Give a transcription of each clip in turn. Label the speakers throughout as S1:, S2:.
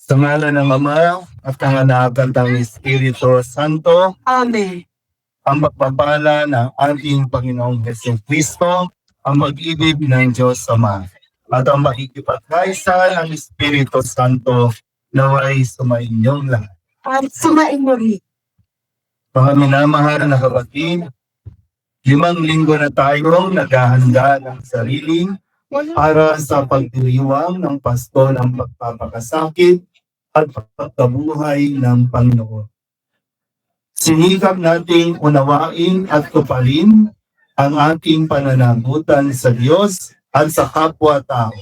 S1: Sa ngalan ng Ama at ng Anak at ng Espiritu Santo,
S2: Amen.
S1: ang pagpapala ng ating Panginoong Jesucristo, ang mag-ibig ng Diyos Ama, at ang makikipagkaisa ng Espiritu Santo naway sumainyong lahat.
S2: At sumain mo rin.
S1: Mga minamahal na kapatid, 5 linggo na tayong naghahanda ng sarili para sa pagdiriwang ng Pasko ng pagpapakasakit at pagkabuhay ng Panginoon. Sinikap nating unawain at tuparin ang ating pananagutan sa Diyos at sa kapwa-tao,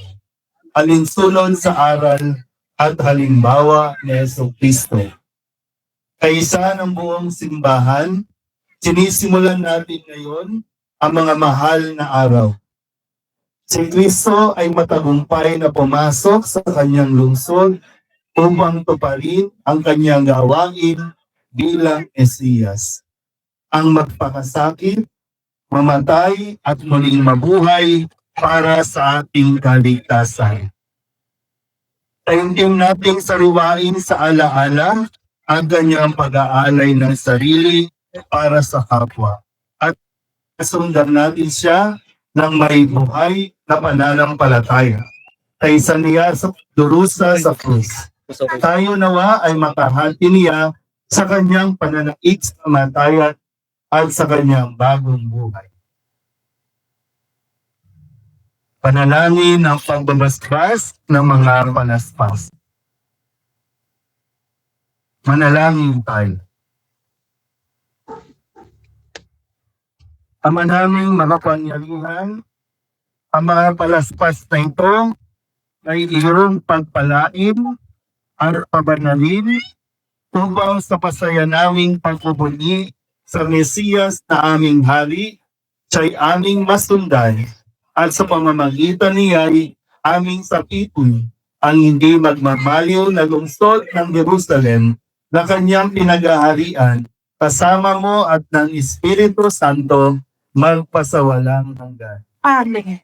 S1: alinsunod sa aral at halimbawa ni Jesucristo. Kaisa ng buong simbahan, sinisimulan natin ngayon ang mga mahal na araw. Si Kristo ay matagumpay na pumasok sa kanyang lungsod upang tuparin ang kanyang gawain bilang Mesiyas. Ang magpakasakit, mamatay at muling mabuhay para sa ating kaligtasan. Taimtim nating sariwain sa alaala ang kanyang pag-aalay ng sarili para sa kapwa. At kasundan natin siya ng may buhay na pananampalataya. Kaysa niya sa durusa sa krus. Tayo nawa ay makahati niya sa kanyang pananaig sa kamatayan at sa kanyang bagong buhay. Panalangin ng pagbabasbas ng mga palaspas. Manalangin tayo. Ama naming makapangyarihan, ang mga palaspas na ito ay iyong pagpalain at pabanalin upang sa pasaya naming pagpupuli sa Mesiyas na aming hari, siya'y aming masundan at sa pamamagitan niya'y aming sakitin ang hindi magmamaliw na lungsod ng Jerusalem na kanyang pinag-aharian, kasama mo at ng Espiritu Santo magpasawalang hanggan.
S2: Amen.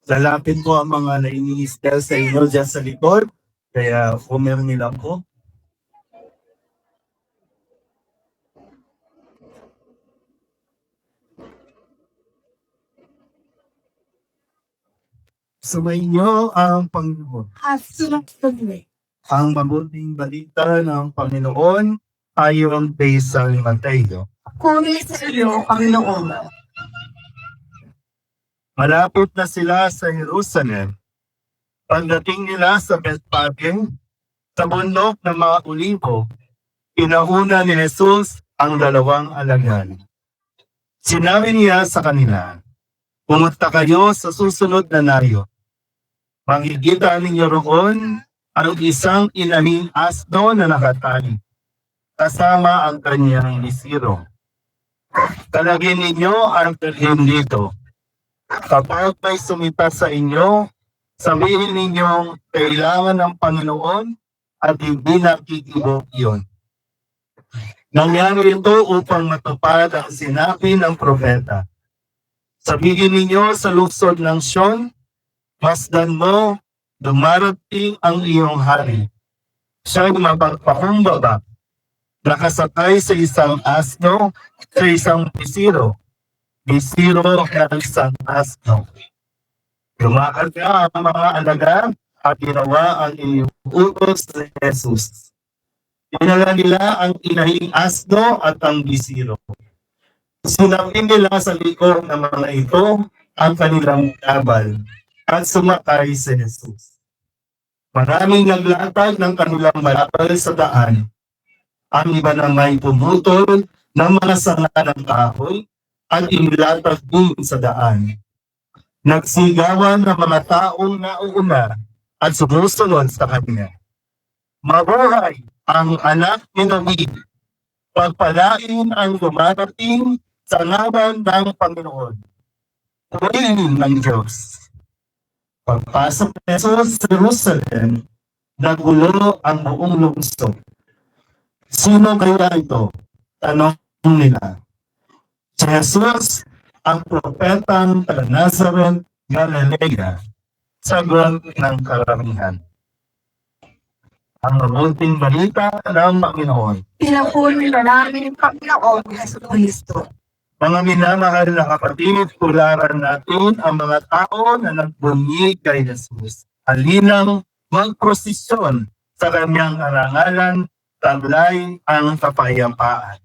S1: Lalapit po ang mga naiingistel sa inyo dyan sa likod, kaya pumirmi lang po. Sumainyo ang Panginoon.
S2: At sumain.
S1: Ang mabuting balita ng Panginoon ayon kay San Mateo.
S2: Kumi sa iyo, Panginoon.
S1: Malapit na sila sa Jerusalem. Pagdating nila sa Bethpage, sa bundok ng mga Olibo, inauna ni Jesus ang 2 alagad. Sinabi niya sa kanila, "Pumunta kayo sa susunod na nayo. Makikita ninyo roon ang isang inahing asno na nakatali, kasama ang kanyang lisiro. Talagin ninyo ang talhin dito. Kapag may sumita sa inyo, sabihin ninyong kailangan ng Panginoon at hindi nakikibok iyon." Nangyari ito upang matupad ang sinabi ng propeta. Sabihin ninyo sa lungsod ng Sion, masdan mo, dumarating ang iyong hari. Siya'y mapagpakumbaba, nakasakay sa isang asno, sa isang bisiro ng isang asno. Lumakad ka ang mga alaga at ginawa ang iyong utos ni Jesus. Dinala nila ang inahing asno at ang bisiro. Sinapin nila sa likod ng mga ito ang kanilang labal at sumakay si Jesus. Maraming naglatag ng kanilang malapal sa daan. Ang iba na may pumutol ng mga sanga ng kahoy at inilatag din sa daan. Nagsigawan ng mga taong nauuna at sumusunod sa kanya. Mabuhay ang anak ni David. Pagpalain ang dumarating sa laban ng Panginoon. Purihin ng Diyos. Pagpasok ni Jesus sa Jerusalem, nagulo ang buong lungsod. Sino kaya ito? Tanong nila. Si Jesus, ang propetang taga Nazareth, Galilea, sagot ng karamihan. Ang mabuting balita ng Panginoon.
S2: Pinapuri na namin ang Panginoon Yesu Kristo.
S1: Mga minamahal na kapatid, tularan natin ang mga tao na nagbunyi kay Jesus. Halinang magprosesyon sa kanyang arangalan, taglay ang kapayapaan.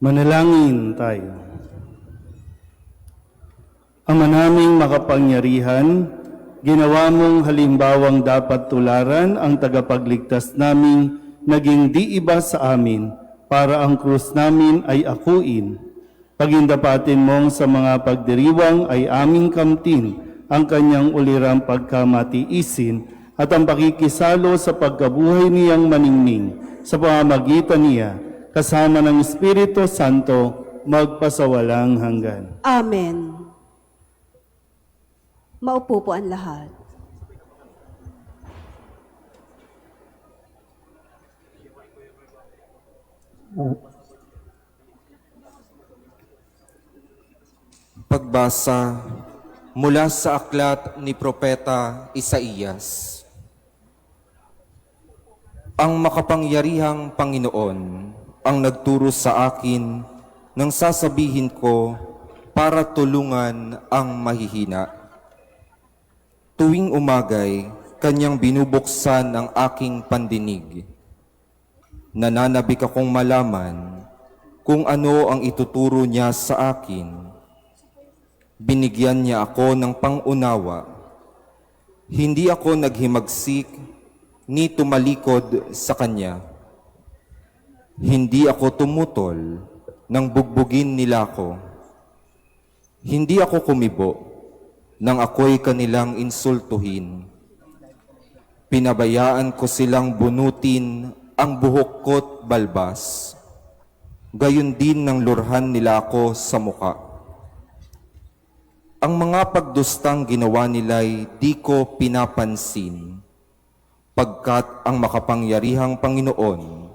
S1: Manalangin tayo. Ama naming makapangyarihan, ginawa mong halimbawang dapat tularan ang tagapagligtas naming naging di iba sa amin para ang krus namin ay akuin. Pagindapatin mong sa mga pagdiriwang ay aming kamtin ang kanyang ulirang pagkamatiisin at ang pakikisalo sa pagkabuhay niyang maningning sa pamamagitan niya kasama ng Espiritu Santo magpasawalang hanggan.
S3: Amen. Maupo po ang lahat.
S4: Pagbasa mula sa aklat ni Propeta Isaías. Ang makapangyarihang Panginoon ang nagturo sa akin nang sasabihin ko para tulungan ang mahihina. Tuwing umagay, kanyang binubuksan ang aking pandinig. Nananabik akong malaman kung ano ang ituturo niya sa akin. Binigyan niya ako ng pangunawa. Hindi ako naghimagsik ni tumalikod sa kanya. Hindi ako tumutol nang bugbugin nila ako. Hindi ako kumibo nang ako'y kanilang insultuhin. Pinabayaan ko silang bunutin ang buhok ko't balbas. Gayon din nang lurhan nila ako sa muka. Ang mga pagdustang ginawa nila'y di ko pinapansin, pagkat ang makapangyarihang Panginoon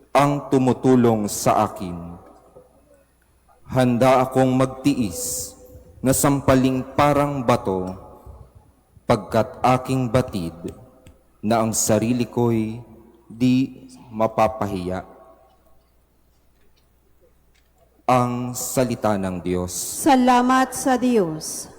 S4: ang tumutulong sa akin. Handa akong magtiis na sampaling parang bato, pagkat aking batid na ang sarili ko'y di mapapahiya. Ang salita ng Diyos.
S3: Salamat sa Diyos.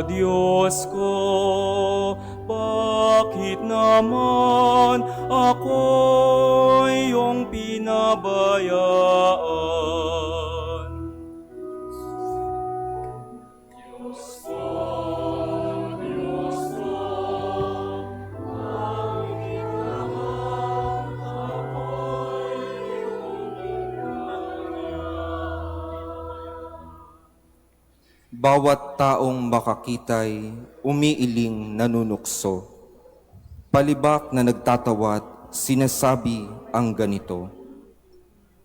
S5: Diyos ko, bakit naman ako iyong pinabayaan? Diyos ko, bakit naman ako iyong pinabayaan?
S4: Bawat taong makakita'y umiiling nanunukso. Palibak na nagtatawat, sinasabi ang ganito.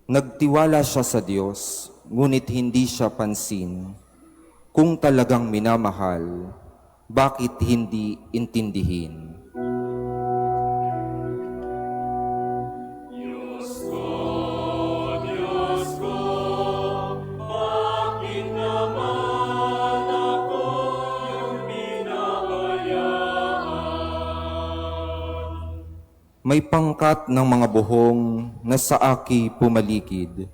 S4: Nagtiwala siya sa Diyos, ngunit hindi siya pansin. Kung talagang minamahal, bakit hindi intindihin? May pangkat ng mga buhong na sa aki pumalikid,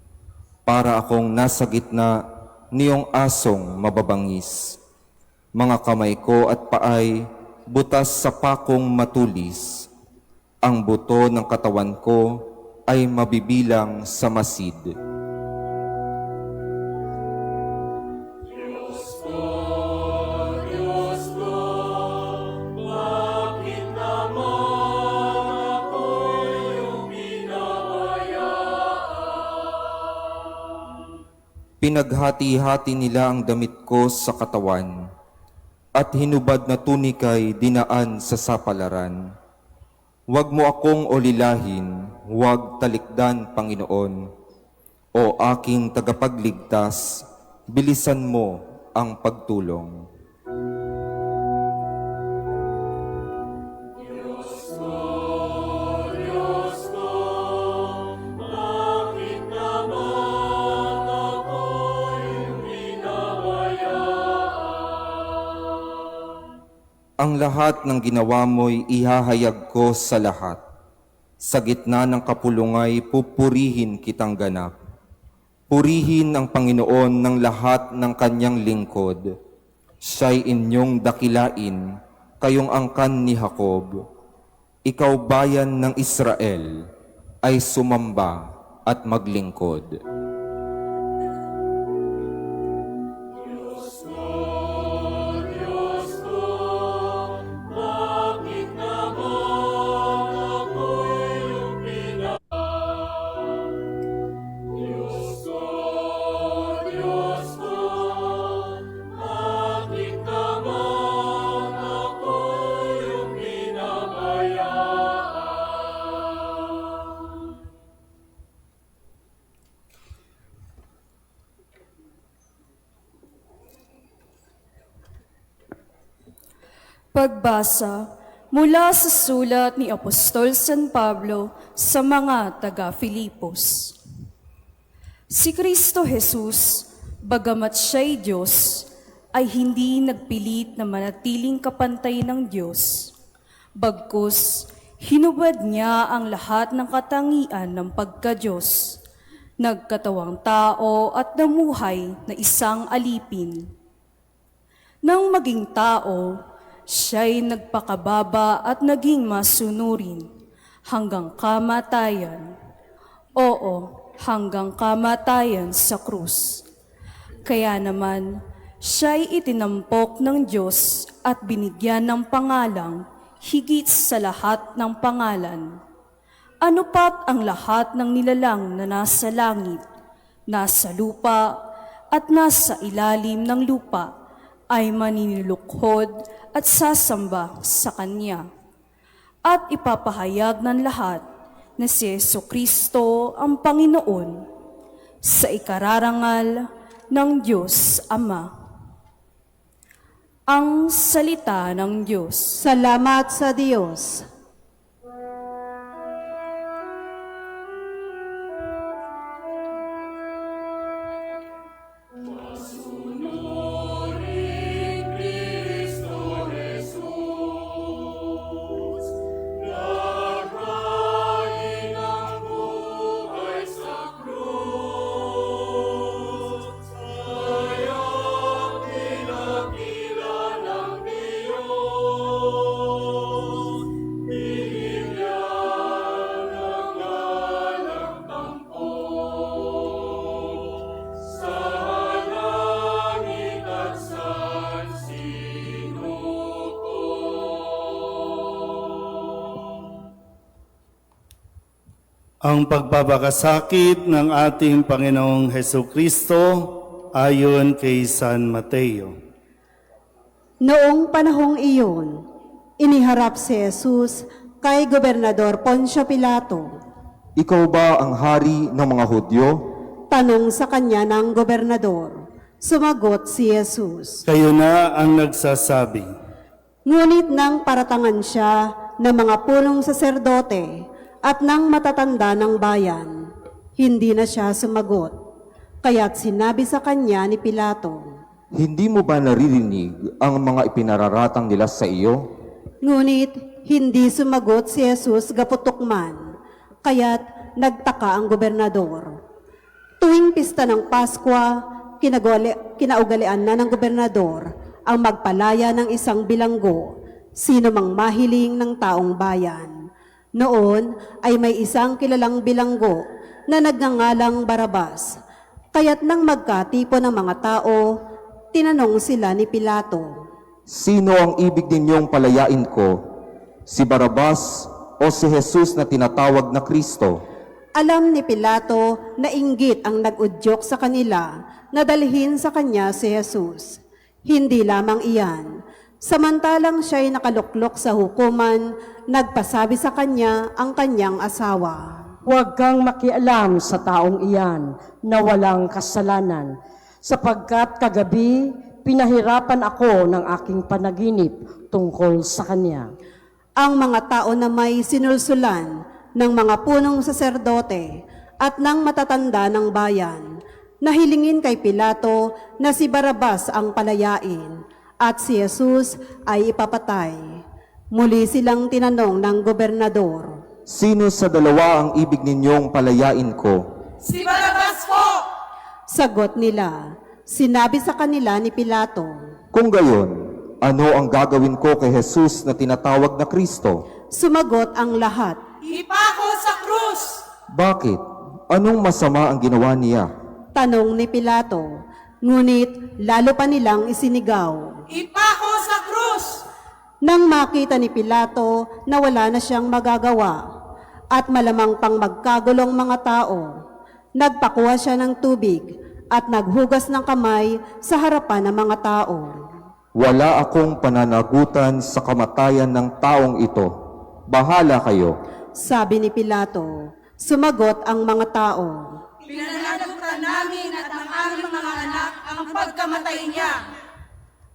S4: para akong nasa gitna niyong asong mababangis. Mga kamay ko at paay butas sa pakong matulis. Ang buto ng katawan ko ay mabibilang sa masid. Pinaghati-hati nila ang damit ko sa katawan, at hinubad na tunika'y dinaan sa sapalaran. Huwag mo akong ulilahin, huwag talikdan, Panginoon. O aking tagapagligtas, bilisan mo ang pagtulong. Ang lahat ng ginawa mo'y ihahayag ko sa lahat. Sa gitna ng kapulungay, pupurihin kitang ganap. Purihin ang Panginoon ng lahat ng kanyang lingkod. Siya'y inyong dakilain, kayong angkan ni Jacob. Ikaw bayan ng Israel, ay sumamba at maglingkod.
S5: Diyos ko, bakit naman ako'y lumina? Diyos ko, bakit naman ako'y pinabayaan?
S6: Pagbasa mula sa sulat ni Apostol San Pablo sa mga taga-Filipos. Si Kristo Jesus, bagamat siya'y Diyos, ay hindi nagpilit na manatiling kapantay ng Diyos. Bagkus, hinubad niya ang lahat ng katangian ng pagka-Diyos. Nagkatawang tao at namuhay na isang alipin. Nang maging tao, siya'y nagpakababa at naging masunurin hanggang kamatayan. Oo, hanggang kamatayan sa krus. Kaya naman, siya'y itinampok ng Diyos at binigyan ng pangalang higit sa lahat ng pangalan. Ano pat ang lahat ng nilalang na nasa langit, nasa lupa, at nasa ilalim ng lupa ay maninilukhod at sasamba sa Kanya. At ipapahayag ng lahat na si Jesucristo ang Panginoon sa ikararangal ng Diyos Ama. Ang salita ng Diyos.
S3: Salamat sa Diyos.
S5: Sunurin Cristo Jesus, naghain ang buhay sa krus, kayang kinakila ng Diyos, binigyan ng alang tampok, sa langit at sansinuko.
S1: Ang pagpapakasakit ng ating Panginoong Heso Kristo ayon kay San Mateo.
S3: Noong panahong iyon, iniharap si Jesus kay Gobernador Poncio Pilato.
S4: Ikaw ba ang hari ng mga Hudyo?
S3: Tanong sa kanya ng gobernador. Sumagot si Jesus.
S1: Kayo na ang nagsasabi.
S3: Ngunit nang paratangan siya ng mga punong saserdote at ng matatanda ng bayan, hindi na siya sumagot. Kaya't sinabi sa kanya ni Pilato,
S4: Hindi mo ba naririnig ang mga ipinararatang nila sa iyo?
S3: ngunit hindi sumagot si Jesus gaputok-man, kaya't nagtaka ang gobernador. Tuwing pista ng Paskwa, kinaugalian na ng gobernador ang magpalaya ng isang bilanggo, sino mang mahiling ng taong bayan. Noon ay may isang kilalang bilanggo na nagngangalang Barabas. Kaya't nang magkatipon ng mga tao, tinanong sila ni Pilato,
S4: Sino ang ibig ninyong palayain ko? Si Barabas o si Jesus na tinatawag na Kristo?
S3: alam ni Pilato na inggit ang nag-udyok sa kanila na dalhin sa kanya si Jesus. Hindi lamang iyan. Samantalang siya'y nakaluklok sa hukuman, nagpasabi sa kanya ang kanyang asawa.
S7: Huwag kang makialam sa taong iyan na walang kasalanan, sapagkat kagabi pinahirapan ako ng aking panaginip tungkol sa kanya.
S3: Ang mga tao na may sinulsulan ng mga punong saserdote at ng matatanda ng bayan, nahilingin kay Pilato na si Barabas ang palayain at si Jesus ay ipapatay. Muli silang tinanong ng gobernador.
S4: Sino sa dalawa ang ibig ninyong palayain ko?
S2: Si Barabas po!
S3: Sagot nila, sinabi sa kanila ni Pilato.
S4: Kung gayon, ano ang gagawin ko kay Jesus na tinatawag na Kristo?
S3: Sumagot ang lahat.
S2: Ipako sa krus!
S4: Bakit? Anong masama ang ginawa niya?
S3: Tanong ni Pilato, ngunit lalo pa nilang isinigaw.
S2: Ipako sa krus!
S3: Nang makita ni Pilato na wala na siyang magagawa at malamang pang magkagulong mga tao, nagpakuha siya ng tubig at naghugas ng kamay sa harapan ng mga tao.
S4: Wala akong pananagutan sa kamatayan ng taong ito. Bahala kayo.
S3: Sabi ni Pilato, sumagot ang mga tao.
S2: Pinanagutan namin at ng aming mga anak ang pagkamatay niya.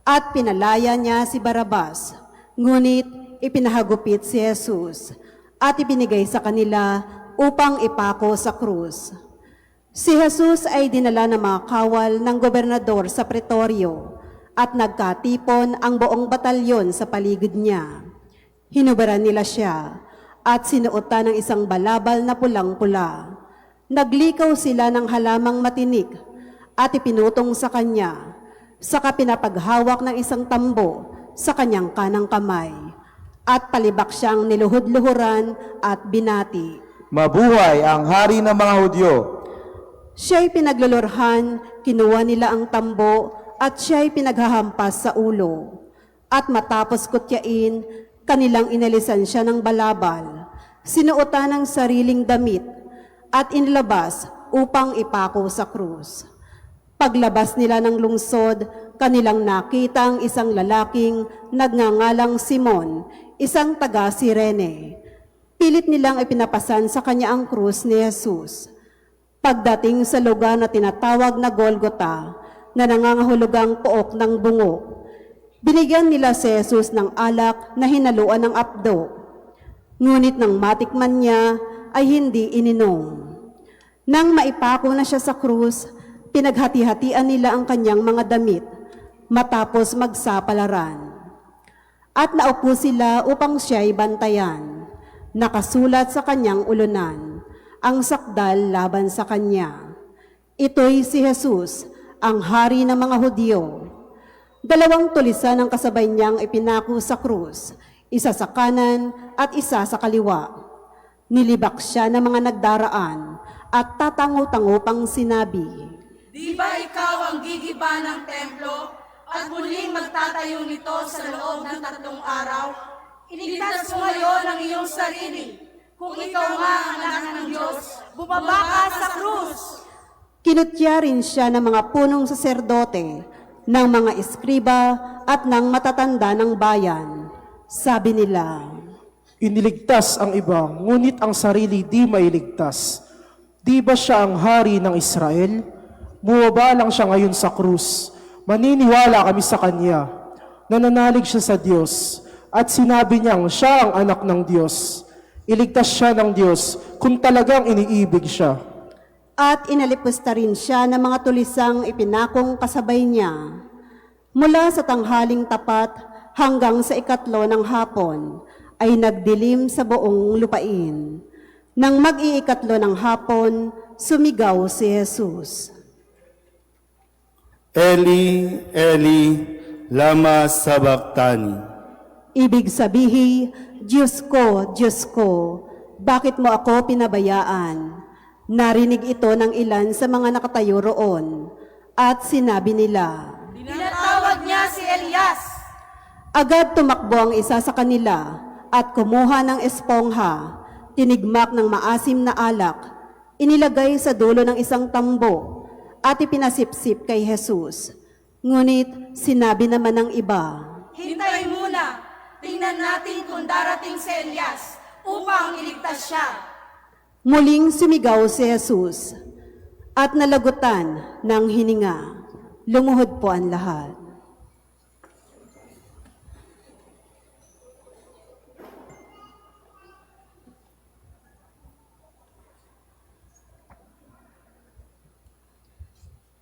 S3: At pinalaya niya si Barabas, ngunit ipinahagupit si Jesus at ibinigay sa kanila upang ipako sa krus. Si Jesus ay dinala ng mga kawal ng gobernador sa pretoryo at nagkatipon ang buong batalyon sa paligid niya. Hinubaran nila siya at sinuotan ng isang balabal na pulang-pula. Naglikaw sila ng halamang matinik at ipinutong sa kanya, saka pinapaghawak ng isang tambo sa kanyang kanang kamay, at palibak siyang niluhod-luhuran at binati.
S8: Mabuhay ang hari ng mga Hudyo!
S3: Siya'y pinaglulurhan, kinuha nila ang tambo at siya'y pinaghahampas sa ulo. At matapos kutyain, kanilang inalisan siya ng balabal, sinuotan ng sariling damit at inilabas upang ipako sa krus. Paglabas nila ng lungsod, kanilang nakita ang isang lalaking nagngangalang Simon, isang taga Sirene. Pilit nilang ipinapasan sa kanya ang krus ni Jesus. Pagdating sa lugar na tinatawag na Golgota, na nangangahulugang pook ng bungo, binigyan nila si Jesus ng alak na hinaluan ng apdo. Ngunit nang matikman niya, ay hindi ininom. Nang maipako na siya sa krus, pinaghati-hatian nila ang kanyang mga damit, matapos magsapalaran. At naupo sila upang siya'y bantayan. Nakasulat sa kanyang ulunan ang sakdal laban sa kanya. Ito'y si Jesus, ang hari ng mga Hudyo. 2 tulisan ang kasabay niyang ipinako sa krus, isa sa kanan at isa sa kaliwa. Nilibak siya ng mga nagdaraan at tatango-tango pang sinabi,
S2: Di ba ikaw ang gigiba ng templo at muling magtatayo nito sa loob ng 3 araw? Iligtas mo ngayon ang iyong sarili. Kung ikaw nga ang anak ng Diyos, bumaba ka sa krus!
S3: Kinutya rin siya ng mga punong saserdote, ng mga eskriba at ng matatanda ng bayan. Sabi nila,
S9: Iniligtas ang iba, ngunit ang sarili di mailigtas. Di ba siya ang hari ng Israel? Bumaba lang siya ngayon sa krus. Maniniwala kami sa kanya. Nananalig siya sa Diyos at sinabi niyang siya ang anak ng Diyos. Iligtas siya ng Diyos kung talagang iniibig siya.
S3: at inalipusta rin siya ng mga tulisang ipinakong kasabay niya. Mula sa tanghaling tapat hanggang sa 3 ng hapon ay nagdilim sa buong lupain. Nang mag-i-3 ng hapon, sumigaw si Jesus.
S8: Eli, Eli, lama sabachthani.
S3: Ibig sabihin, Diyos ko, bakit mo ako pinabayaan? Narinig ito ng ilan sa mga nakatayo roon, at sinabi nila,
S2: Tinatawag niya si Elias.
S3: agad tumakbo ang isa sa kanila at kumuha ng espongha, tinigmak ng maasim na alak, inilagay sa dulo ng isang tambo, at ipinasipsip kay Jesus. Ngunit sinabi naman ng iba,
S2: Hintay muna. Tingnan natin kung darating si Elias upang iligtas siya.
S3: muling sumigaw si Jesus at nalagutan ng hininga. Lumuhod po ang lahat.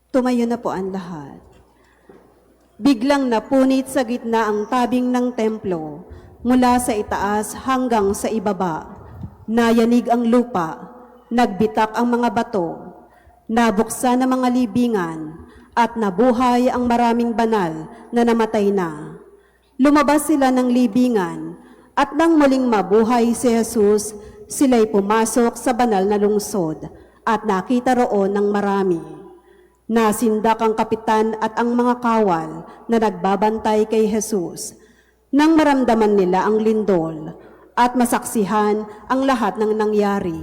S3: Tumayo na po ang lahat. Biglang napunit sa gitna ang tabing ng templo, mula sa itaas hanggang sa ibaba. Nayanig ang lupa, nagbitak ang mga bato, nabuksan ang mga libingan, at nabuhay ang maraming banal na namatay na. Lumabas sila ng libingan, at nang muling mabuhay si Jesus, sila'y pumasok sa banal na lungsod, at nakita roon ng marami. Nasindak ang kapitan at ang mga kawal na nagbabantay kay Jesus. Nang maramdaman nila ang lindol at masaksihan ang lahat ng nangyari.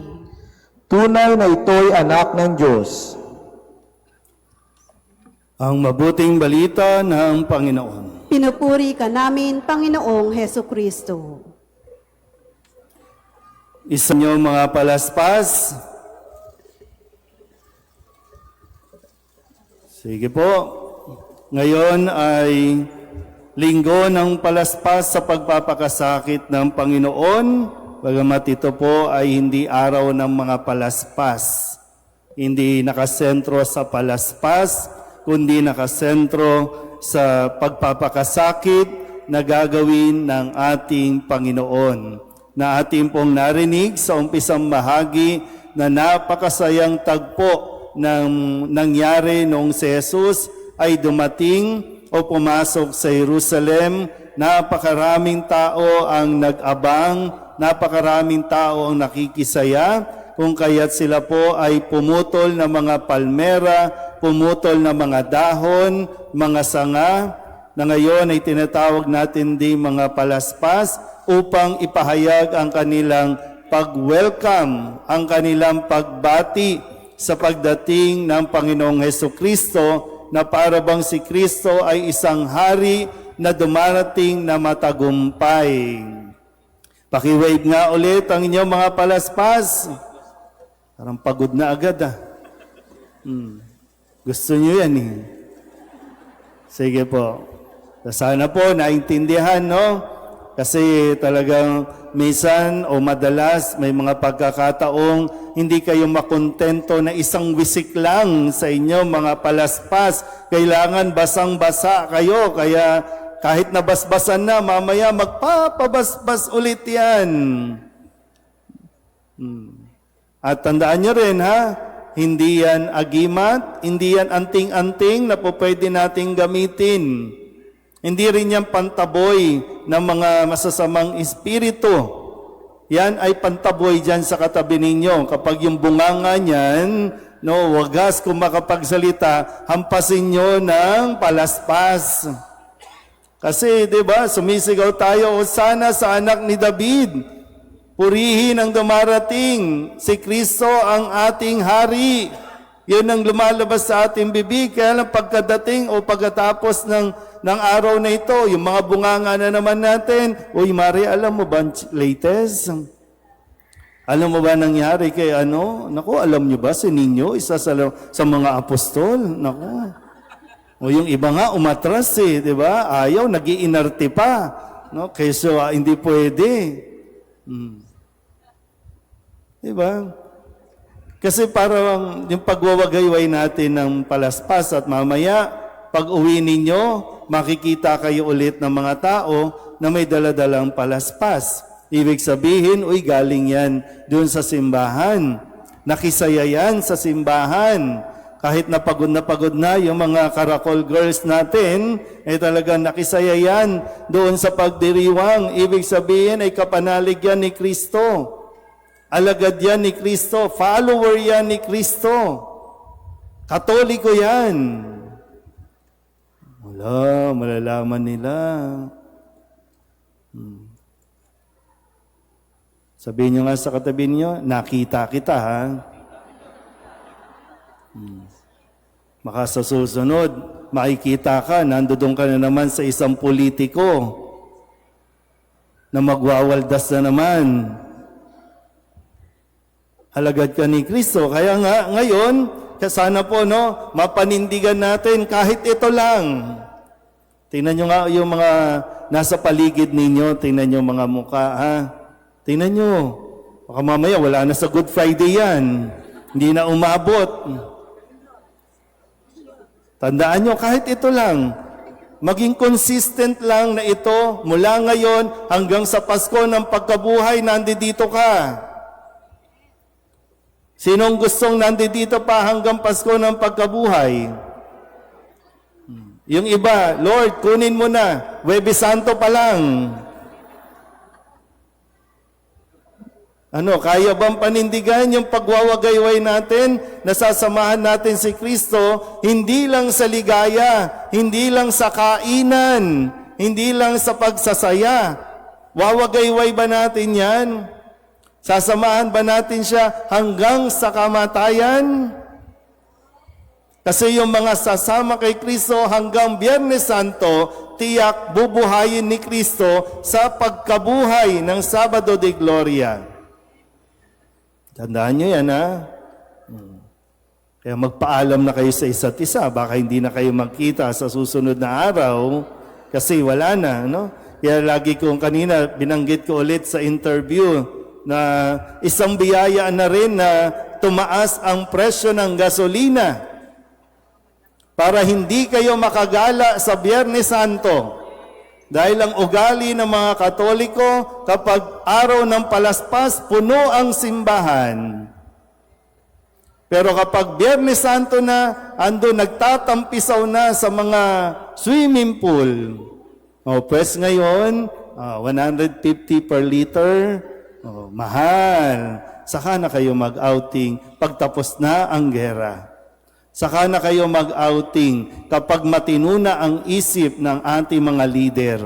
S8: Tunay na ito'y anak ng Diyos.
S10: Ang mabuting balita ng Panginoon.
S3: Pinupuri ka namin, Panginoong Heso Kristo.
S10: Isa niyo mga palaspas. Sige po. Ngayon ay linggo ng palaspas sa pagpapakasakit ng Panginoon. Bagamat ito po ay hindi araw ng mga palaspas. Hindi nakasentro sa palaspas, kundi nakasentro sa pagpapakasakit na gagawin ng ating Panginoon. Na ating pong narinig sa umpisang bahagi na napakasayang tagpo ng nangyari noong si Jesus ay dumating o pumasok sa Jerusalem. Napakaraming tao ang nag-abang, napakaraming tao ang nakikisaya, kung kaya't sila po ay pumutol ng mga palmera, pumutol ng mga dahon, mga sanga, na ngayon ay tinatawag natin din mga palaspas upang ipahayag ang kanilang pag-welcome, ang kanilang pagbati sa pagdating ng Panginoong Hesukristo, na para bang si Kristo ay isang hari na dumarating na matagumpay. Paki-wave nga ulit ang inyong mga palaspas. Parang pagod na agad Gusto nyo yan eh. Sige po. Sana po naintindihan, no? Kasi talagang minsan o madalas may mga pagkakataong hindi kayo makontento na isang wisik lang sa inyo mga palaspas. Kailangan basang-basa kayo. Kaya kahit nabasbasan na, mamaya magpapabasbas ulit yan. At tandaan nyo rin hindi yan agimat, hindi yan anting-anting na po pwede nating gamitin. Hindi rin yan pantaboy ng mga masasamang espiritu. Yan ay pantaboy dyan sa katabi ninyo. Kapag yung bunganga niyan, wagas kung makapagsalita, hampasin nyo ng palaspas. Kasi, di ba, sumisigaw tayo, Hosana sa anak ni David. Purihin ang dumarating. Si Kristo ang ating hari. Yun ang lumalabas sa ating bibig. Kaya lang pagkadating o pagkatapos ng araw na ito, yung mga bunganga na naman natin, Uy, Mari, alam mo ba latest? Alam mo ba nangyari kay Naku, alam nyo ba si Ninyo, isa sa mga apostol? Naku. O yung iba nga umatras di ba? Ayaw, nag-iinarte pa. No? Kaysa hindi pwede. Di ba? Kasi parang yung pagwawagayway natin ng palaspas at mamaya, pag uwi ninyo, makikita kayo ulit ng mga tao na may daladalang palaspas. Ibig sabihin, galing yan doon sa simbahan. Nakisaya yan sa simbahan. Kahit napagod na yung mga Karakol girls natin, talagang nakisaya yan doon sa pagdiriwang. Ibig sabihin ay kapanalig yan ni Kristo. Alagad yan ni Kristo. Follower yan ni Kristo. Katoliko yan. Wala, malalaman nila. Sabihin nyo nga sa katabi niyo, nakita kita Maka sa susunod, makikita ka, nandoon ka na naman sa isang politiko na magwawaldas na naman. Alagad ka ni Kristo. Kaya nga, ngayon, sana po, mapanindigan natin kahit ito lang. Tingnan nyo nga yung mga nasa paligid ninyo, tingnan nyo mga mukha, Tingnan nyo. Baka mamaya, wala na sa Good Friday yan. Hindi na umabot. Tandaan nyo, kahit ito lang. Maging consistent lang na ito mula ngayon hanggang sa Pasko ng pagkabuhay, nandito ka. Sinong gustong nandito pa hanggang Pasko ng pagkabuhay? Yung iba, Lord, kunin mo na. Huwebes Santo pa lang. Ano, kaya bang panindigan yung pagwawagayway natin, nasasamahan natin si Kristo, hindi lang sa ligaya, hindi lang sa kainan, hindi lang sa pagsasaya. Wawagayway ba natin yan? Sasamahan ba natin siya hanggang sa kamatayan? Kasi yung mga sasama kay Kristo hanggang Biyernes Santo, tiyak bubuhayin ni Kristo sa pagkabuhay ng Sabado de Gloria. Tandaan nyo yan, ha? Kaya magpaalam na kayo sa isa't isa. Baka hindi na kayo magkita sa susunod na araw kasi wala na, no? Kaya lagi kong kanina binanggit ko ulit sa interview na isang biyaya na rin na tumaas ang presyo ng gasolina para hindi kayo makagala sa Biyernes Santo. Dahil ang ugali ng mga Katoliko, kapag araw ng palaspas, puno ang simbahan. Pero kapag Biyernes Santo na, ando nagtatampisaw na sa mga swimming pool. O, pues ngayon, 150 per liter, mahal. Saka na kayo mag-outing pagtapos na ang gera. Saka na kayo mag-outing kapag matino na ang isip ng ating mga leader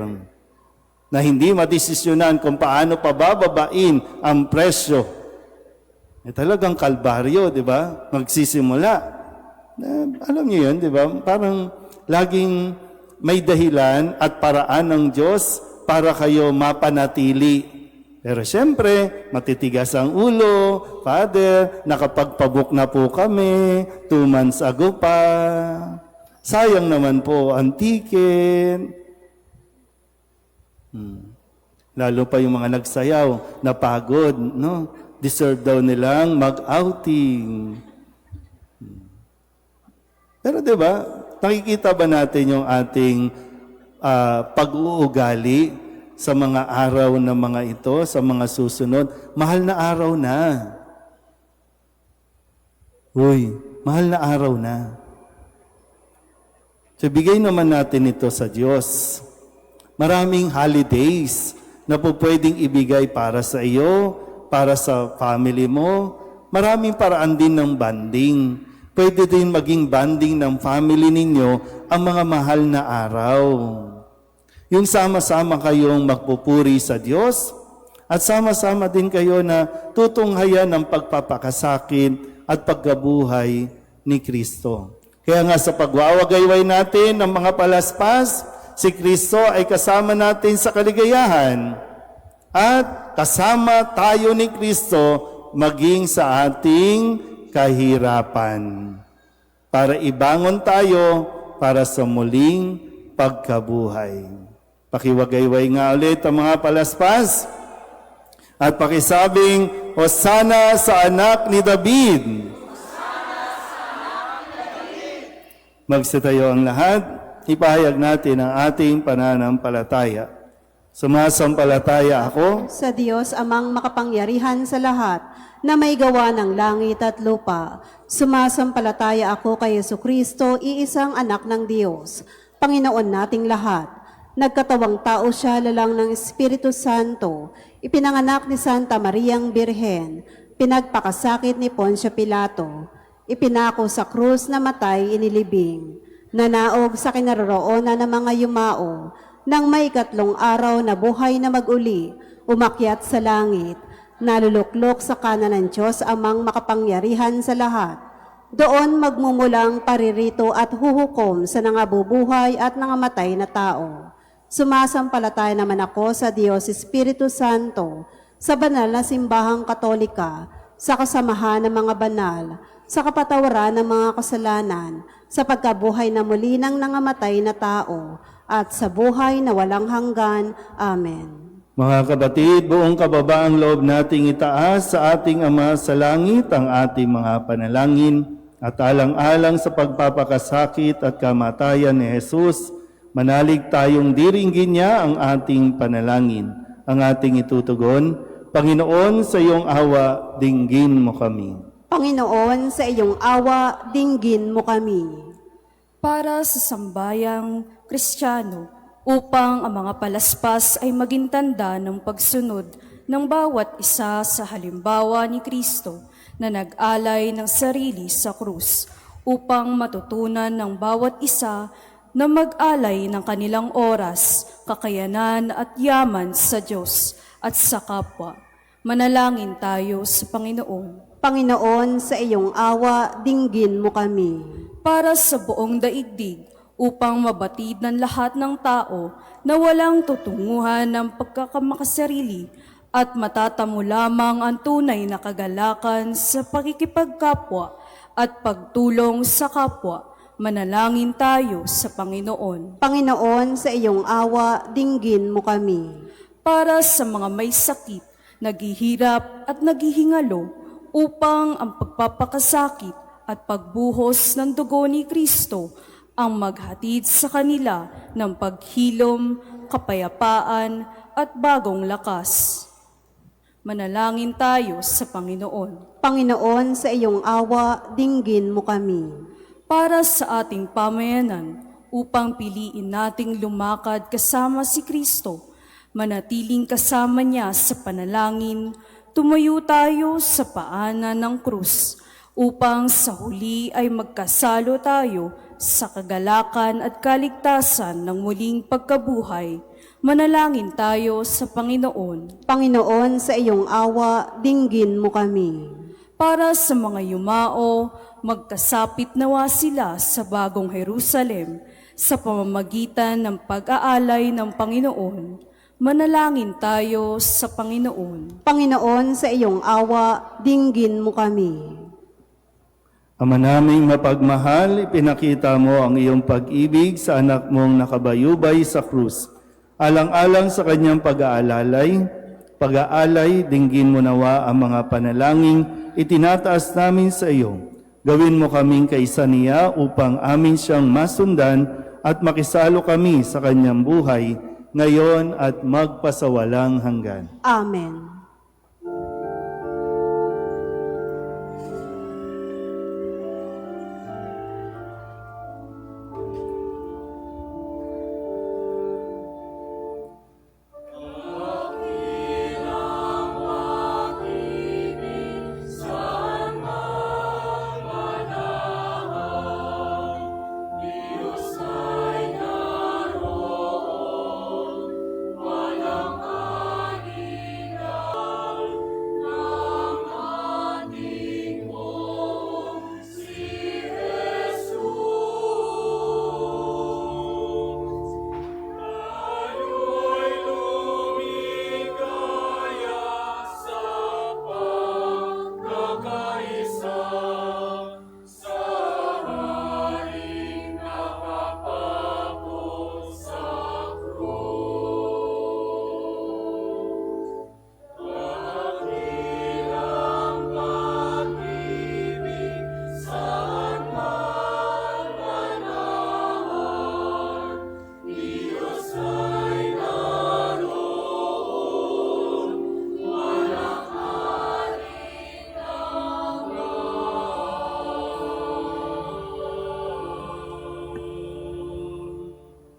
S10: na hindi madesisyonan kung paano pabababain ang presyo. Talagang kalbaryo, di ba? Magsisimula. Alam niyo yun, di ba? Parang laging may dahilan at paraan ng Diyos para kayo mapanatili. Pero siyempre, matitigas ang ulo. Father, nakapagpabook na po kami 2 months ago pa. Sayang naman po ang ticket. Lalo pa yung mga nagsayaw, napagod, no? Deserve daw nilang mag-outing. Pero 'di ba? Nakikita ba natin yung ating pag-uugali sa mga araw na mga ito, sa mga susunod? Mahal na araw na. Uy, mahal na araw na. So, bigay naman natin ito sa Diyos. Maraming holidays na po pwedeng ibigay para sa iyo, para sa family mo. Maraming paraan din ng banding. Pwede din maging banding ng family ninyo ang mga mahal na araw. Yung sama-sama kayong magpupuri sa Diyos at sama-sama din kayo na tutunghayan ng pagpapakasakit at pagkabuhay ni Kristo. Kaya nga sa pagwawagayway natin ng mga palaspas, si Kristo ay kasama natin sa kaligayahan at kasama tayo ni Kristo maging sa ating kahirapan para ibangon tayo para sa muling pagkabuhay. Pakiwagayway nga ulit ang mga palaspas at pakisabing, Hosana sa anak ni David. Magsitayo ang lahat, ipahayag natin ang ating pananampalataya. Sumasampalataya ako
S3: Sa Diyos amang makapangyarihan sa lahat, na may gawa ng langit at lupa. Sumasampalataya ako kay Jesucristo, iisang anak ng Diyos, Panginoon nating lahat. Nagkatawang tao siya lalang ng Espiritu Santo, ipinanganak ni Santa Mariang Birhen, pinagpakasakit ni Poncio Pilato, ipinako sa krus na matay inilibing, nanaog sa kinaroroonan ng mga yumao, nang may 3 araw na buhay na mag-uli, umakyat sa langit, naluluklok sa kanan ng Diyos amang makapangyarihan sa lahat. Doon magmumulang paririto at huhukom sa nangabubuhay at nangamatay na tao. Sumasampalataya naman ako sa Diyos Espiritu Santo, sa banal na simbahang katolika, sa kasamahan ng mga banal, sa kapatawaran ng mga kasalanan, sa pagkabuhay na muli ng nangamatay na tao, at sa buhay na walang hanggan. Amen.
S10: Mga kapatid, buong kababaang loob nating itaas sa ating Ama sa langit ang ating mga panalangin at alang-alang sa pagpapakasakit at kamatayan ni Jesus, Manalig tayong diringgin niya ang ating panalangin, ang ating itutugon. Panginoon, sa iyong awa, dinggin mo kami.
S3: Panginoon, sa iyong awa, dinggin mo kami.
S6: Para sa sambayang Kristiyano, upang ang mga palaspas ay maging tanda ng pagsunod ng bawat isa sa halimbawa ni Kristo na nag-alay ng sarili sa krus, upang matutunan ng bawat isa na mag-alay ng kanilang oras, kakayanan at yaman sa Diyos at sa kapwa. Manalangin tayo sa Panginoon.
S3: Panginoon, sa iyong awa, dinggin mo kami.
S6: Para sa buong daigdig, upang mabatid ng lahat ng tao na walang tutunguhan ng pagkakamakasarili at matatamo lamang ang tunay na kagalakan sa pakikipagkapwa at pagtulong sa kapwa. Manalangin tayo sa Panginoon.
S3: Panginoon, sa iyong awa, dinggin mo kami.
S6: Para sa mga may sakit, naghihirap at naghihingalo, upang ang pagpapakasakit at pagbuhos ng dugo ni Kristo ang maghatid sa kanila ng paghilom, kapayapaan at bagong lakas. Manalangin tayo sa Panginoon.
S3: Panginoon, sa iyong awa, dinggin mo kami.
S6: Para sa ating pamayanan, upang piliin nating lumakad kasama si Kristo, manatiling kasama niya sa panalangin, tumayo tayo sa paanan ng krus, upang sa huli ay magkasalo tayo sa kagalakan at kaligtasan ng muling pagkabuhay. Manalangin tayo sa Panginoon.
S3: Panginoon, sa iyong awa, dinggin mo kami.
S6: Para sa mga yumao, magkasapit nawa sila sa bagong Jerusalem sa pamamagitan ng pag-aalay ng Panginoon. Manalangin tayo sa Panginoon.
S3: Panginoon, sa iyong awa, dinggin mo kami.
S10: Ama naming mapagmahal, ipinakita mo ang iyong pag-ibig sa anak mong nakabayubay sa krus. Alang-alang sa kanyang pag-aalay, dinggin mo nawa ang mga panalangin itinataas namin sa iyo. Gawin mo kaming kaisa niya upang amin siyang masundan at makisalo kami sa kanyang buhay, ngayon at magpasawalang hanggan.
S3: Amen.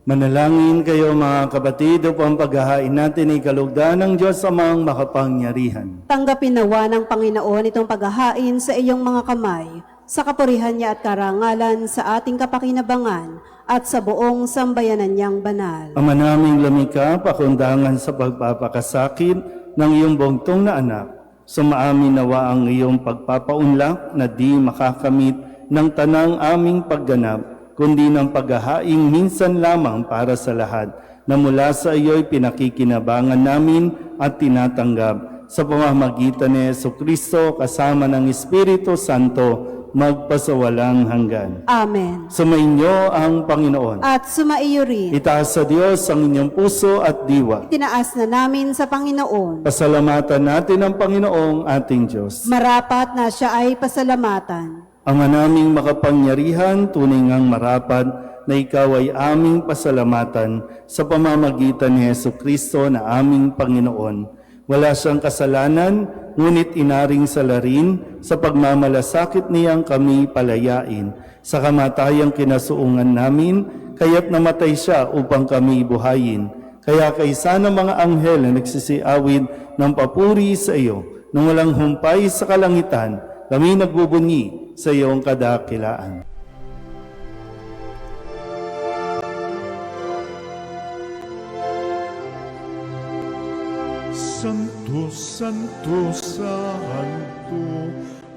S10: Manalangin kayo mga kapatid upang paghahain natin ay kalugdan ng Diyos Amang makapangyarihan.
S3: Tanggapin nawa ng Panginoon itong paghahain sa iyong mga kamay, sa kapurihan niya at karangalan sa ating kapakinabangan at sa buong sambayanan niyang banal.
S10: Ama naming lumikha, pakundangan sa pagpapakasakit ng iyong bugtong na anak, sumaamin nawa ang iyong pagpapaunlak na di makakamit ng tanang aming pagganap, kundi ng paghahaing minsan lamang para sa lahat, na mula sa iyo'y pinakikinabangan namin at tinatanggap sa pamamagitan ni Jesucristo kasama ng Espiritu Santo, magpasawalang hanggan.
S3: Amen.
S10: Sumainyo ang Panginoon.
S3: At sumaiyo rin.
S10: Itaas sa Diyos ang inyong puso at diwa.
S3: Tinaas na namin sa Panginoon.
S10: Pasalamatan natin ang Panginoong ating Diyos.
S3: Marapat na siya ay pasalamatan.
S10: Ama naming makapangyarihan, tunay ngang marapat na ikaw ay aming pasalamatan sa pamamagitan ni Hesu Kristo na aming Panginoon. Wala siyang kasalanan, ngunit inaring salarin sa pagmamalasakit niyang kami palayain. Sa kamatayang kinasuungan namin, kaya't namatay siya upang kami buhayin. Kaya kaysa ng mga anghel na nagsisiawid ng papuri sa iyo, nang walang humpay sa kalangitan, kami nagbubunyi sa iyong kadakilaan.
S5: Santo, Santo, Santo,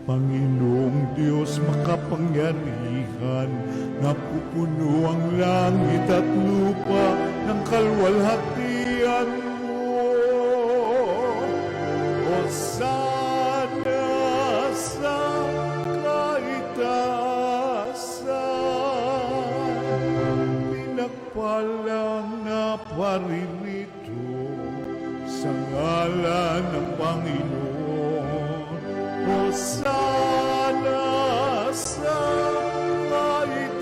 S5: Panginoong Diyos makapangyarihan, napupuno ang langit at lupa ng kalwalhatian mo. Hosana sa kaitaasan, pinagpalang na paririto sa ngalan ng Panginoon. Hosana sa kaitaasan.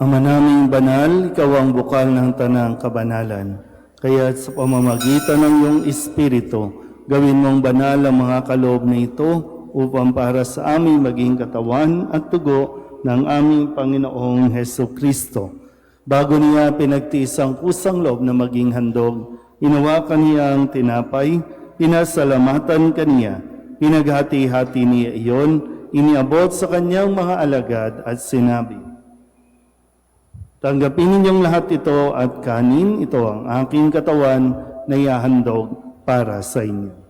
S10: Ama naming banal, ikaw ang bukal ng tanang kabanalan. Kaya sa pamamagitan ng iyong Espiritu, gawin mong banal ang mga kaloob na ito upang para sa aming maging katawan at tugo ng aming Panginoong Hesu Kristo. Bago niya pinagtiis ang kusang loob na maging handog, inawakan niya ang tinapay, pinasalamatan kaniya, pinaghati-hati niya iyon, iniabot sa kanyang mga alagad at sinabi, "Tanggapin ninyong lahat ito at kanin, ito ang aking katawan na ihahandog para sa inyo."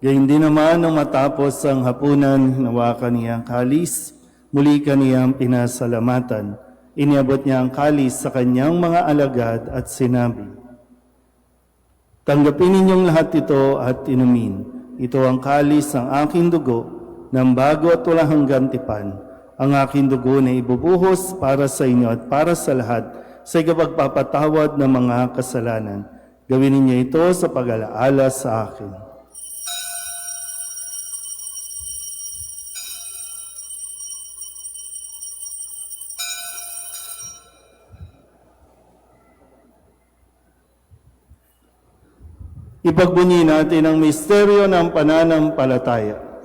S10: Gayun din naman nang matapos ang hapunan, hinawakan niya ang kalis, muli kaniyang pinasalamatan. Iniabot niya ang kalis sa kanyang mga alagad at sinabi, "Tanggapin ninyong lahat ito at inumin. Ito ang kalis ng aking dugo, ng bago at walang hanggang tipan. Ang aking dugo na ibubuhos para sa inyo at para sa lahat sa ikapagpapatawad ng mga kasalanan. Gawin ninyo ito sa pag-alaala sa akin." Ipagbunyi natin ang misteryo ng pananampalataya.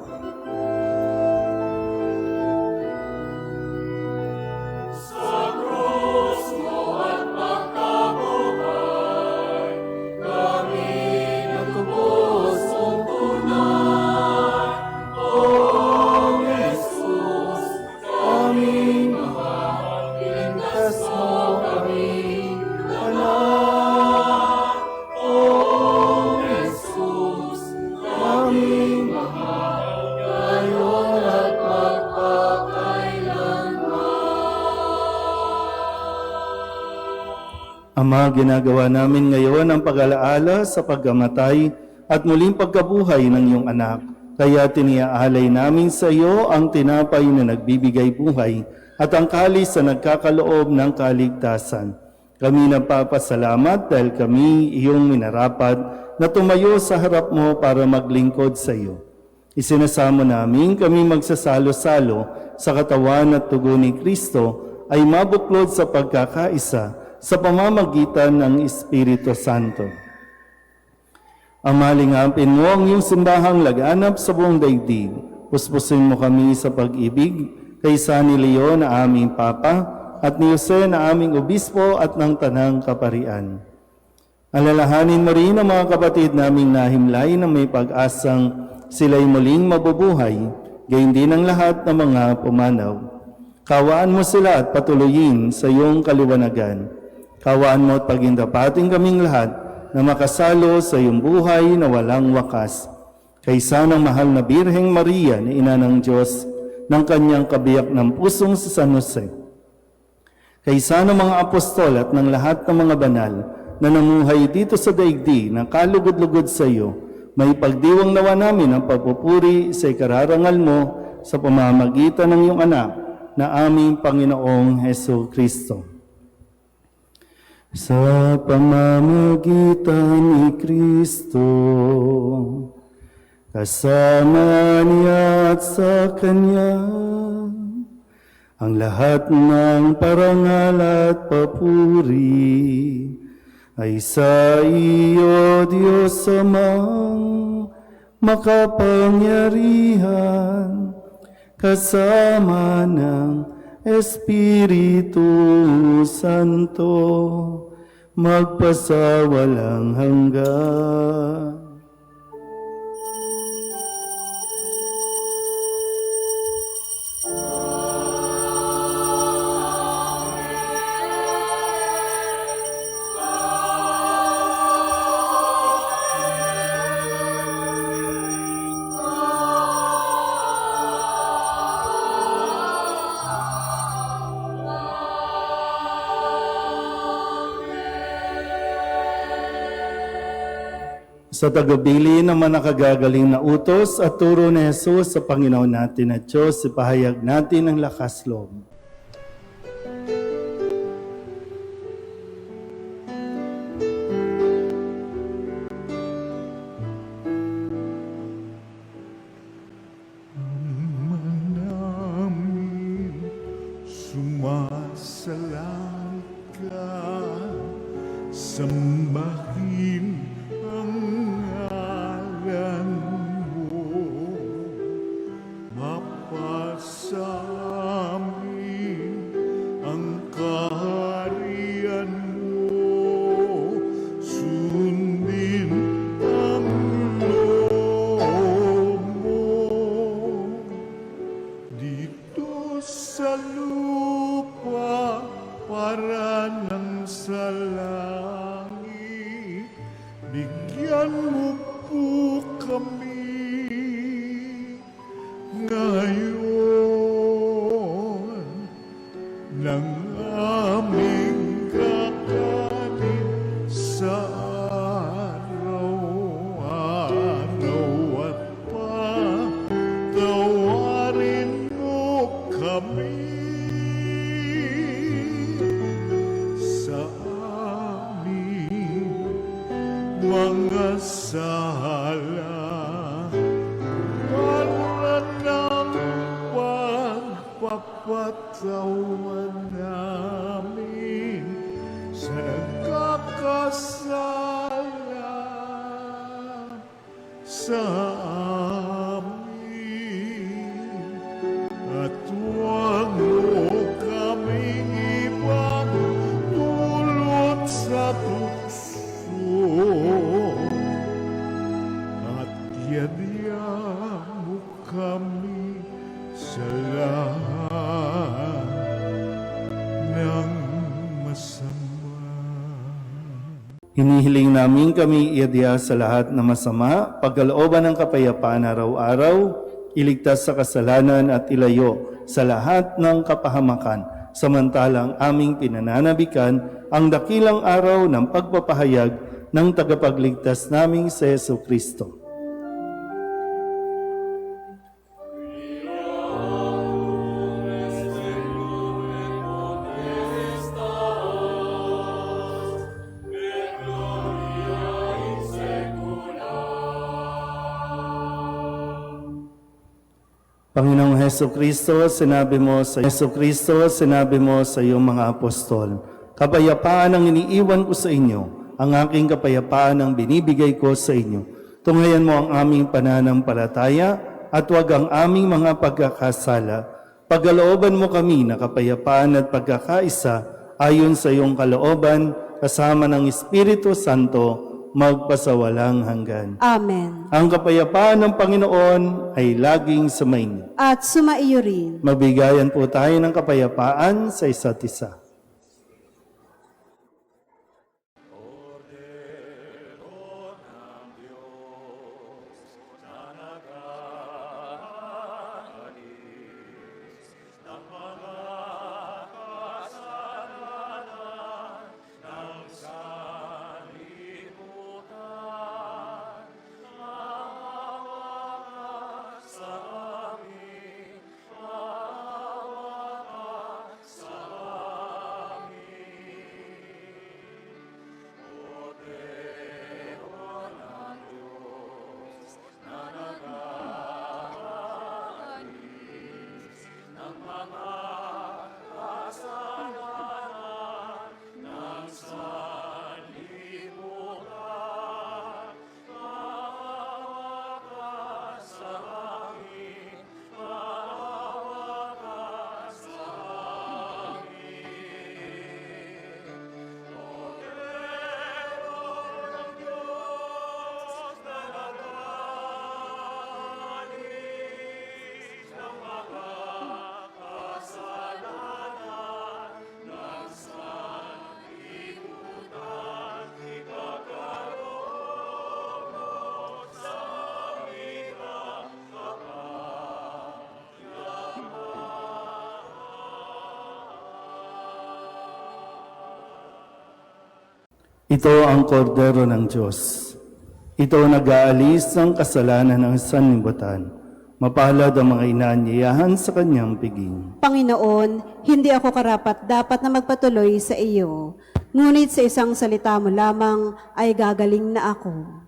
S10: Ama, ginagawa namin ngayon ang pag-alaala sa pagkamatay at muling pagkabuhay ng iyong anak. Kaya tiniaalay namin sa iyo ang tinapay na nagbibigay buhay at ang kalis na nagkakaloob ng kaligtasan. Kami nagpapasalamat dahil kami iyong minarapat na tumayo sa harap mo para maglingkod sa iyo. Isinasamo namin kami magsasalo-salo sa katawan at tugo ni Kristo ay mabuklod sa pagkakaisa sa pamamagitan ng Espiritu Santo. Amalingapin mo ang iyong simbahang laganap sa buong daigdig. Puspusin mo kami sa pag-ibig kay San Leo na aming Papa at ni Jose na aming Obispo at ng Tanang Kaparian. Alalahanin mo rin ang mga kapatid naming nahimlay na may pag-asang sila'y muling mabubuhay, gayon din ang lahat ng mga pumanaw. Kawaan mo sila at patuloyin sa iyong kaliwanagan. Kawaan mo at pagindapating kaming lahat na makasalo sa iyong buhay na walang wakas. Kaysa ng mahal na Birheng Maria na Ina ng Diyos, ng kanyang kabiyak ng pusong si San Jose. Kaysa ng mga apostol at ng lahat ng mga banal na namuhay dito sa daigdig na kalugod-lugod sa iyo, may pagdiwang nawa namin ang pagpupuri sa ikararangal mo sa pamamagitan ng iyong anak na aming Panginoong Heso Kristo. Sa pamamagitan ni Kristo, kasama niya at sa Kanya, ang lahat ng parangal at papuri ay sa iyo, Diyos Amang makapangyarihan, kasama ng Espiritu Santo, magpasawalang hanggan. Sa tagabili naman nakagagaling na utos at turo ni Jesus sa Panginoon natin at Diyos, ipahayag natin ang lakas loob.
S5: namin sumasalang ka, sambahin ang ngalan mo, mapasa amin ang kaharian mo, sundin ang loob mo dito sa lupa para nang sa langit. Bigyan mo po kami ngayon ng aming kakanin sa araw-araw at patawarin mo kami sa aming mga sala para ng pagpapatawa namin sa nagkakasala sa amin, at huwag mo kaming ibang dulot sa tukso, at yadya mo kami sa lahat ng masama.
S10: Hinihiling namin kami iadya sa lahat na masama, pagkalooban ng kapayapaan araw-araw, iligtas sa kasalanan at ilayo sa lahat ng kapahamakan, samantalang aming pinananabikan ang dakilang araw ng pagpapahayag ng tagapagligtas naming si Heso Kristo. Panginoong Heso Kristo, sinabi mo sa iyong mga apostol, kapayapaan ang iniiwan ko sa inyo, ang aking kapayapaan ang binibigay ko sa inyo. Tunghayan mo ang aming pananampalataya at huwag ang aming mga pagkakasala. Pagkalooban mo kami na kapayapaan at pagkakaisa ayon sa iyong kalooban, kasama ng Espiritu Santo, magpasawalang hanggan.
S3: Amen.
S10: Ang kapayapaan ng Panginoon ay laging sumainyo.
S3: At sumaiyo rin.
S10: Mabigayan po tayo ng kapayapaan sa isa't isa. Ito ang kordero ng Diyos. Ito ang nag-aalis ng kasalanan ng sanlibutan. Mapalad ang mga inaanyayahan sa kanyang piging.
S3: Panginoon, hindi ako karapat-dapat na magpatuloy sa iyo, ngunit sa isang salita mo lamang ay gagaling na ako.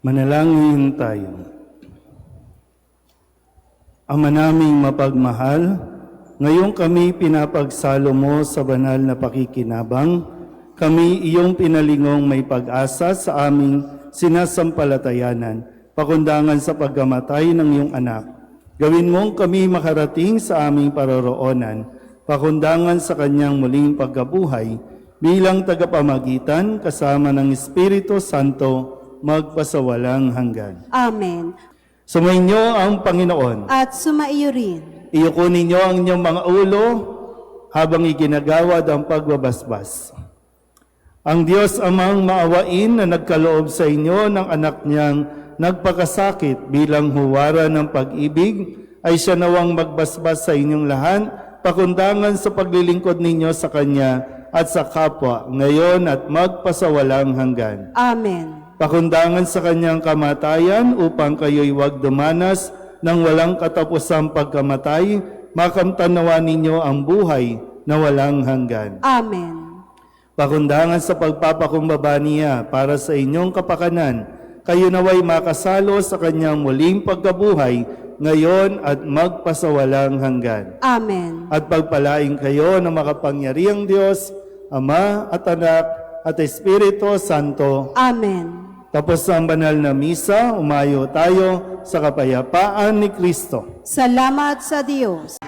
S10: Manalangin tayo. Ama naming mapagmahal, ngayong kami pinapagsalo mo sa banal na pakikinabang, kami iyong pinalingong may pag-asa sa aming sinasampalatayanan, pakundangan sa pagkamatay ng iyong anak. Gawin mong kami makarating sa aming paroroonan, pakundangan sa kanyang muling pagkabuhay, bilang tagapamagitan kasama ng Espiritu Santo, magpasawalang hanggan.
S3: Amen.
S10: Sumainyo ang Panginoon.
S3: At sumaiyo rin.
S10: Iyuko ninyo ang inyong mga ulo habang iginagawad ang pagbabasbas. Ang Diyos amang maawain na nagkaloob sa inyo ng anak niyang nagpakasakit bilang huwaran ng pag-ibig, ay siya nawang magbasbas sa inyong lahat, pakundangan sa paglilingkod ninyo sa Kanya at sa kapwa, ngayon at magpasawalang hanggan.
S3: Amen.
S10: Pakundangan sa kanyang kamatayan upang kayo'y huwag dumanas ng walang katapusang pagkamatay, makamtanawa ninyo ang buhay na walang hanggan.
S3: Amen.
S10: Pakundangan sa pagpapakumbaba niya para sa inyong kapakanan, kayo naway makasalo sa kanyang muling pagkabuhay, ngayon at magpasawalang hanggan.
S3: Amen.
S10: At pagpalain kayo ng makapangyarihang Diyos, Ama at Anak at Espiritu Santo.
S3: Amen.
S10: Tapos ang banal na misa, umayo tayo sa kapayapaan ni Kristo.
S3: Salamat sa Diyos.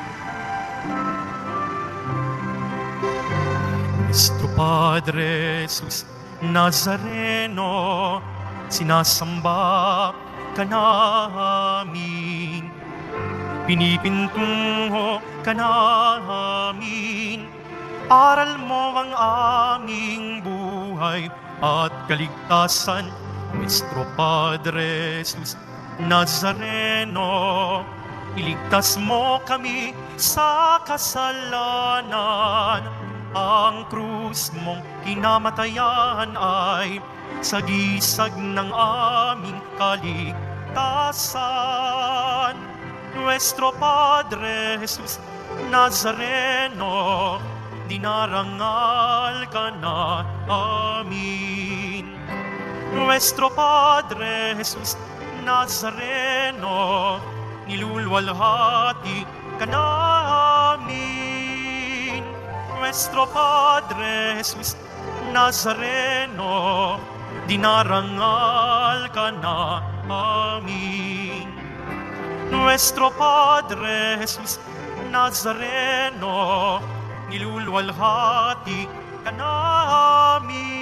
S11: Nuestro Padre Jesus Nazareno, sinasamba ka namin, pinipintungo ka namin, aral mo ang aming buhay at kaligtasan. Nuestro Padre Jesus Nazareno, iligtas mo kami sa kasalanan. Ang krus mong kinamatayan ay sagisag ng aming kaligtasan. Nuestro Padre Jesus Nazareno, dinarangal ka na amin. Nuestro Padre Jesus Nazareno, nilulwalhati ka namin. Nuestro Padre Jesus Nazareno, dinarangal ka na amin. Nuestro Padre Jesus Nazareno, nilulwalhati ka namin.